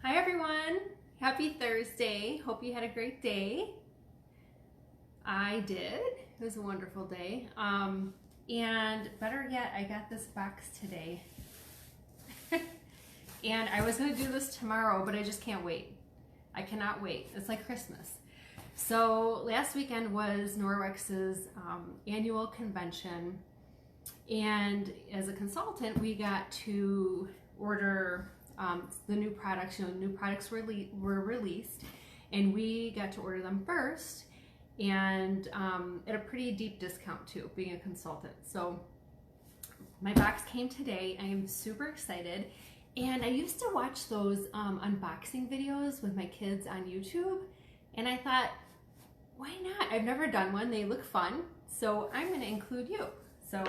Hi everyone, happy Thursday. Hope you had a great day. I did. It was a wonderful day. And better yet, I got this box today. And I was going to do this tomorrow, but I just can't wait. I cannot wait. It's like Christmas. So last weekend was Norwex's annual convention, and as a consultant, we got to order the new products. You know, new products were released, and we got to order them first, and at a pretty deep discount too, being a consultant. So my box came today. I am super excited, and I used to watch those unboxing videos with my kids on YouTube, and I thought, why not? I've never done one. They look fun, so I'm going to include you. So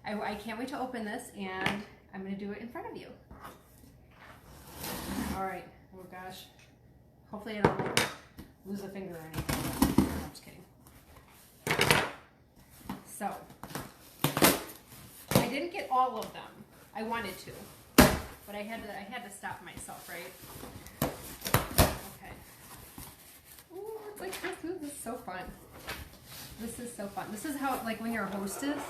I can't wait to open this, and I'm going to do it in front of you. All right. Oh gosh. Hopefully I don't lose a finger or anything. No, I'm just kidding. So I didn't get all of them. I wanted to, but I had to stop myself, right? Okay. Ooh, it's like this. Ooh, this is so fun. This is so fun. This is how, like, when you're a hostess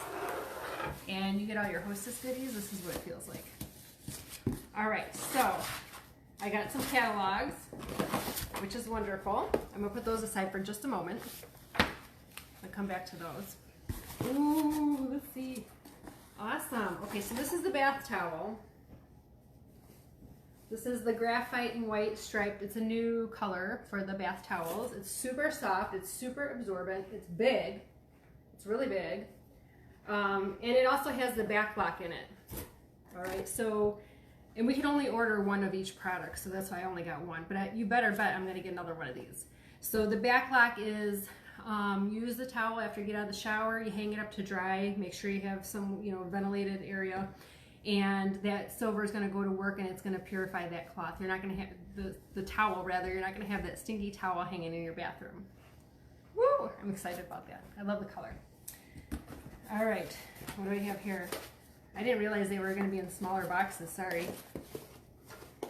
and you get all your hostess goodies, this is what it feels like. All right, so I got some catalogs, which is wonderful. I'm gonna put those aside for just a moment. I'll come back to those. Ooh, let's see. Awesome. Okay, so this is the bath towel. This is the graphite and white striped. It's a new color for the bath towels. It's super soft. It's super absorbent. It's big. It's really big. And it also has the back lock in it. All right, so, and we can only order one of each product, so that's why I only got one. But you better bet I'm going to get another one of these. So the back lock is, use the towel after you get out of the shower. You hang it up to dry. Make sure you have some, ventilated area. And that silver is going to go to work, and it's going to purify that cloth. You're not going to have the towel, rather. You're not going to have that stinky towel hanging in your bathroom. Woo! I'm excited about that. I love the color. All right, what do we have here? I didn't realize they were going to be in smaller boxes. Sorry.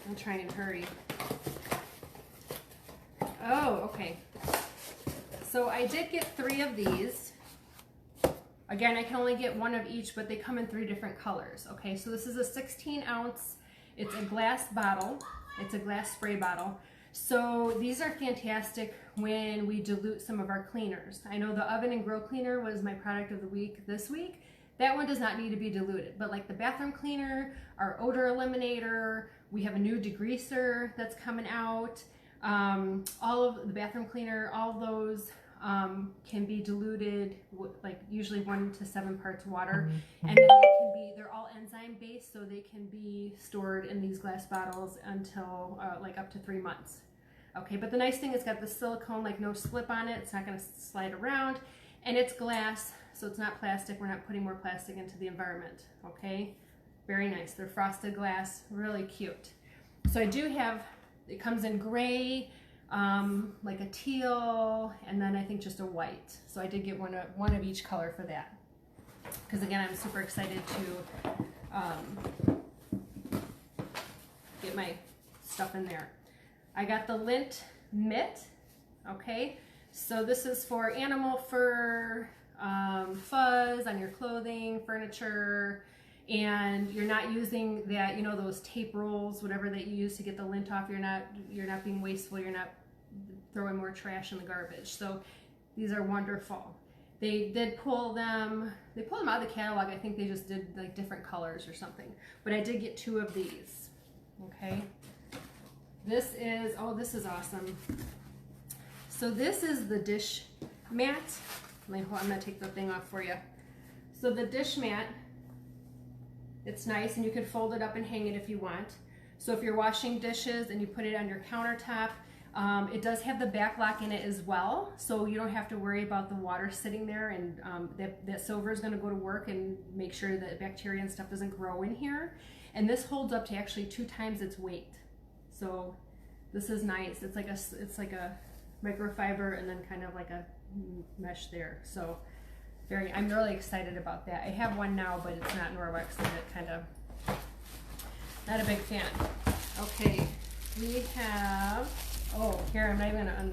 I'll try and hurry. Oh, okay. So I did get 3 of these. Again, I can only get one of each, but they come in 3 different colors. Okay, so this is a 16 ounce. It's a glass bottle. It's a glass spray bottle. So these are fantastic when we dilute some of our cleaners. I know the oven and grill cleaner was my product of the week this week. That one does not need to be diluted, but like the bathroom cleaner, our odor eliminator, we have a new degreaser that's coming out. All of the bathroom cleaner, all of those can be diluted, like usually 1 to 7 parts water, and then they're all enzyme based, so they can be stored in these glass bottles until like up to 3 months. Okay, but the nice thing, it's got the silicone, like no slip on it. It's not going to slide around, and it's glass, so it's not plastic. We're not putting more plastic into the environment. Okay, very nice. They're frosted glass, really cute. So I do have, it comes in gray, like a teal, and then I think just a white. So I did get one of each color for that, because again, I'm super excited to get my stuff in there. I got the Lint Mitt. Okay, so this is for animal fur, fuzz on your clothing, furniture, and you're not using that, those tape rolls, whatever that you use to get the lint off. You're not being wasteful. You're not throwing more trash in the garbage. So these are wonderful. They did pull them. They pulled them out of the catalog. I think they just did like different colors or something. But I did get 2 of these. Okay. This is awesome. So this is the dish mat. I'm gonna take the thing off for you. So the dish mat, it's nice, and you can fold it up and hang it if you want. So if you're washing dishes and you put it on your countertop, it does have the back lock in it as well, so you don't have to worry about the water sitting there, and that silver is going to go to work and make sure that bacteria and stuff doesn't grow in here. And this holds up to actually 2 times its weight. So this is nice. It's like a microfiber and then kind of like a mesh there. So I'm really excited about that. I have one now, but it's not Norwex, and it kind of, not a big fan. Okay, we have, oh, here, I'm not even gonna,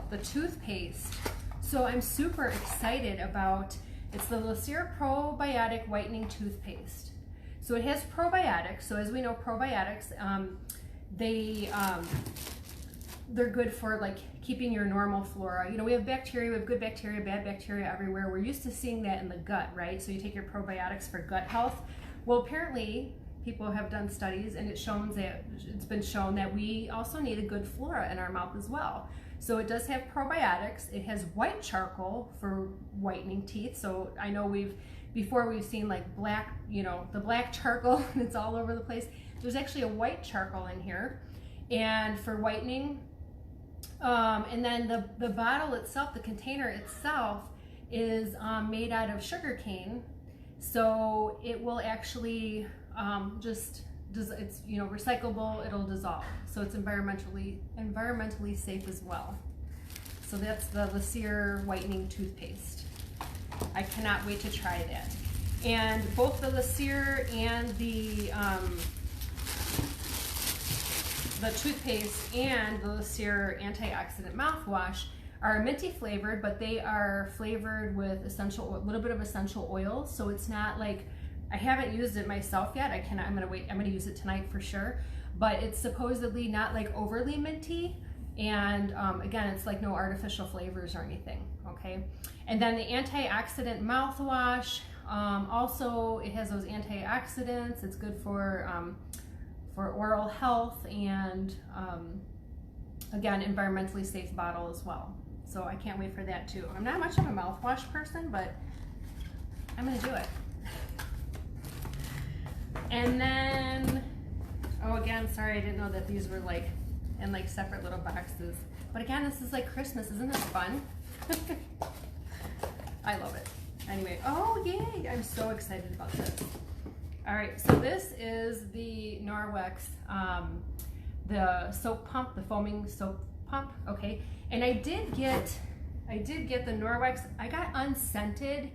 the toothpaste. So I'm super excited about, it's the Lint Probiotic Whitening Toothpaste. So it has probiotics. So as we know, probiotics, they're good for like keeping your normal flora. You know, we have bacteria, we have good bacteria, bad bacteria everywhere. We're used to seeing that in the gut, right? So you take your probiotics for gut health. Well, apparently people have done studies and it's been shown that we also need a good flora in our mouth as well. So it does have probiotics. It has white charcoal for whitening teeth. So I know before we've seen like black, you know, the black charcoal that's all over the place. There's actually a white charcoal in here, and for whitening. And then the bottle itself, the container itself, is made out of sugar cane. So it will actually it's, you know, recyclable, it'll dissolve. So it's environmentally safe as well. So that's the Lint Whitening Toothpaste. I cannot wait to try that. And both the Lint and the toothpaste and the Lint antioxidant mouthwash are minty flavored, but they are flavored with a little bit of essential oils. So it's not like, I haven't used it myself yet. I'm gonna use it tonight for sure. But it's supposedly not like overly minty. And again, it's like no artificial flavors or anything, okay? And then the antioxidant mouthwash, also it has those antioxidants. It's good for oral health and again, environmentally safe bottle as well. So I can't wait for that too. I'm not much of a mouthwash person, but I'm gonna do it. And then, oh, again, sorry, I didn't know that these were like in like separate little boxes. But again, this is like Christmas. Isn't this fun? I love it. Anyway, oh yay, I'm so excited about this. All right, so this is the Norwex, the soap pump, the foaming soap pump, okay? And I did get the Norwex. I got unscented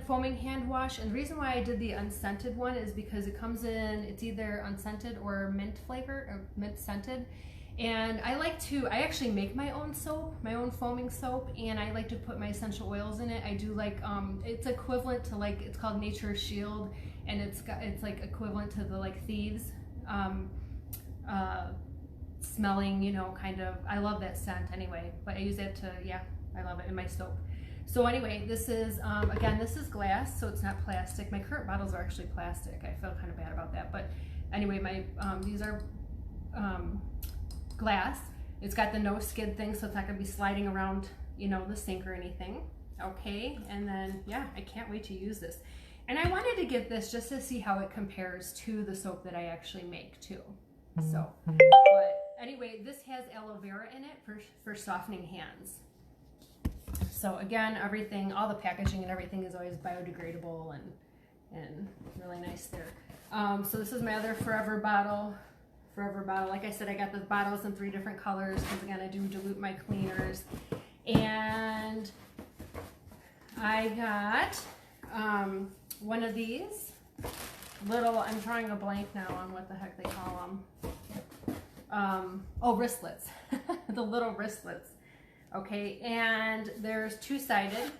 foaming hand wash, and the reason why I did the unscented one is because it comes in, it's either unscented or mint flavor, or mint scented. And I actually make my own soap, my own foaming soap, and I like to put my essential oils in it. I do like, it's equivalent to like, it's called Nature's Shield, and it's like equivalent to the like Thieves smelling, you know, kind of, I love that scent anyway, but I use it to, yeah, I love it in my soap. So anyway, this is, again, this is glass, so it's not plastic. My current bottles are actually plastic. I feel kind of bad about that, but anyway, these are glass. It's got the no skid thing, so it's not gonna be sliding around, you know, the sink or anything. Okay, and then, yeah, I can't wait to use this. And I wanted to get this just to see how it compares to the soap that I actually make too. So, but anyway, this has aloe vera in it for softening hands. So again, everything, all the packaging and everything is always biodegradable and really nice there. So this is my other forever bottle. Like I said, I got the bottles in 3 different colors because again, I do dilute my cleaners. And I got one of these little, I'm drawing a blank now on what the heck they call them. Oh, wristlets. The little wristlets. Okay, and there's 2-sided.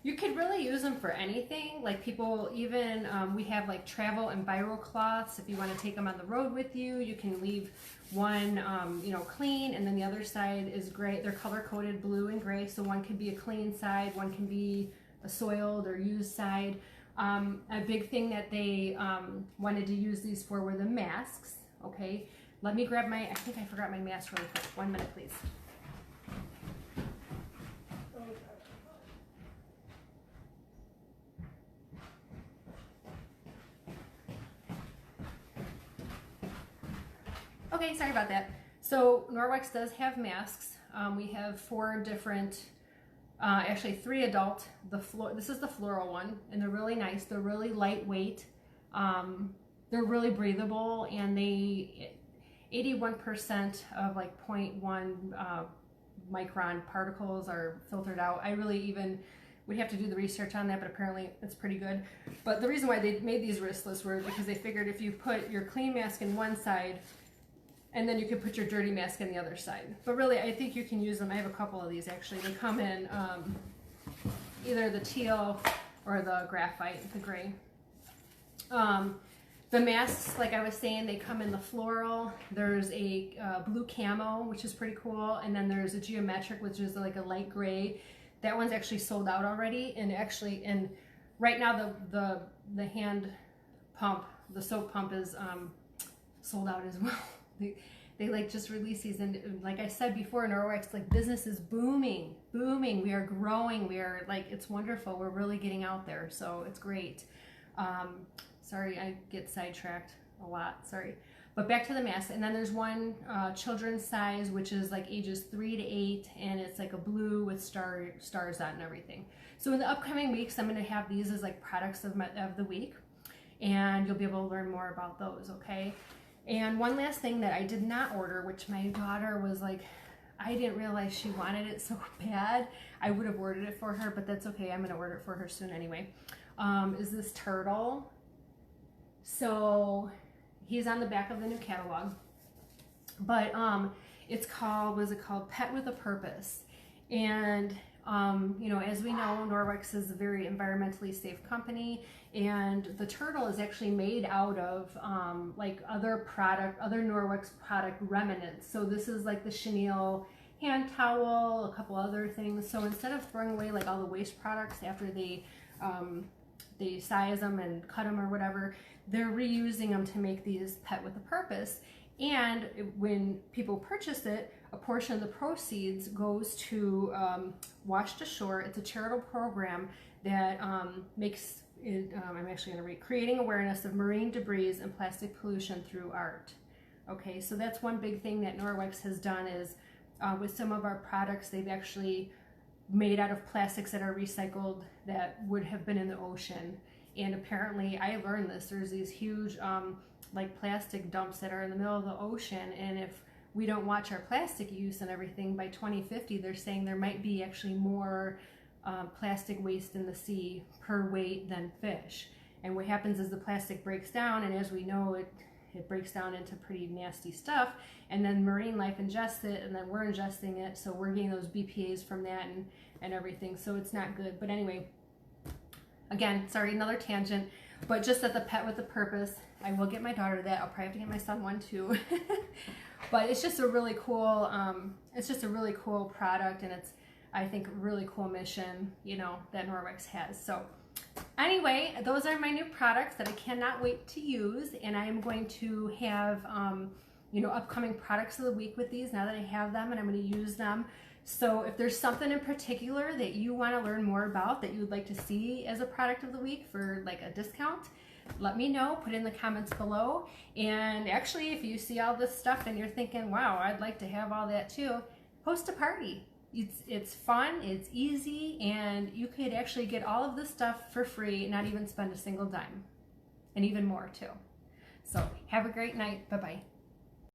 You could really use them for anything. Like people even, we have like travel and biro cloths. If you want to take them on the road with you, you can leave one, you know, clean, and then the other side is gray. They're color coded blue and gray. So one can be a clean side, one can be a soiled or used side. A big thing that they wanted to use these for were the masks. Okay, let me grab I think I forgot my mask really quick. 1 minute, please. Okay, sorry about that. So Norwex does have masks. We have 4 different, actually 3 adult. This is the floral one, and they're really nice. They're really lightweight. They're really breathable, and they 81% of like 0.1 micron particles are filtered out. I really even We'd have to do the research on that, but apparently it's pretty good. But the reason why they made these wristlets were because they figured if you put your clean mask in one side, and then you could put your dirty mask on the other side. But really, I think you can use them. I have a couple of these actually. They come in either the teal or the graphite, the gray. The masks, like I was saying, they come in the floral. There's a blue camo, which is pretty cool. And then there's a geometric, which is like a light gray. That one's actually sold out already. And right now the hand pump, the soap pump is sold out as well. They like just release these, and like I said before, Norwex, like business is booming. We are growing. We are like, it's wonderful. We're really getting out there, so it's great. Sorry, I get sidetracked a lot. Sorry, but back to the mask. And then there's one children's size, which is like ages 3 to 8, and it's like a blue with stars on and everything. So in the upcoming weeks, I'm going to have these as like products of the week, and you'll be able to learn more about those. Okay. And one last thing that I did not order, which my daughter was like, I didn't realize she wanted it so bad. I would have ordered it for her, but that's okay. I'm going to order it for her soon anyway. Is this turtle. So he's on the back of the new catalog. But it's called, what is it called? Pet with a Purpose. And you know, as we know, Norwex is a very environmentally safe company, and the turtle is actually made out of like other Norwex product remnants. So this is like the chenille hand towel, a couple other things. So instead of throwing away like all the waste products after they size them and cut them or whatever, they're reusing them to make these Pet with a Purpose. And when people purchase it, a portion of the proceeds goes to Wash to Shore. It's a charitable program that makes it, I'm actually going to read, creating awareness of marine debris and plastic pollution through art. Okay, so that's one big thing that Norwex has done is with some of our products, they've actually made out of plastics that are recycled that would have been in the ocean. And apparently, I learned this, there's these huge like plastic dumps that are in the middle of the ocean, and if we don't watch our plastic use and everything, by 2050 they're saying there might be actually more plastic waste in the sea per weight than fish. And what happens is the plastic breaks down, and as we know, it breaks down into pretty nasty stuff, and then marine life ingests it, and then we're ingesting it, so we're getting those BPAs from that and everything, so it's not good. But anyway, again, sorry, another tangent, but just at the Pet with a Purpose, I will get my daughter that. I'll probably have to get my son one too. But it's just a really cool, product, and it's, I think, a really cool mission, you know, that Norwex has. So anyway, those are my new products that I cannot wait to use, and I am going to have, you know, upcoming products of the week with these now that I have them, and I'm going to use them. So if there's something in particular that you want to learn more about that you would like to see as a product of the week for like a discount, let me know, put in the comments below. And actually, if you see all this stuff and you're thinking, wow, I'd like to have all that too, host a party. It's fun, it's easy, and you could actually get all of this stuff for free and not even spend a single dime, and even more too. So have a great night. Bye-bye.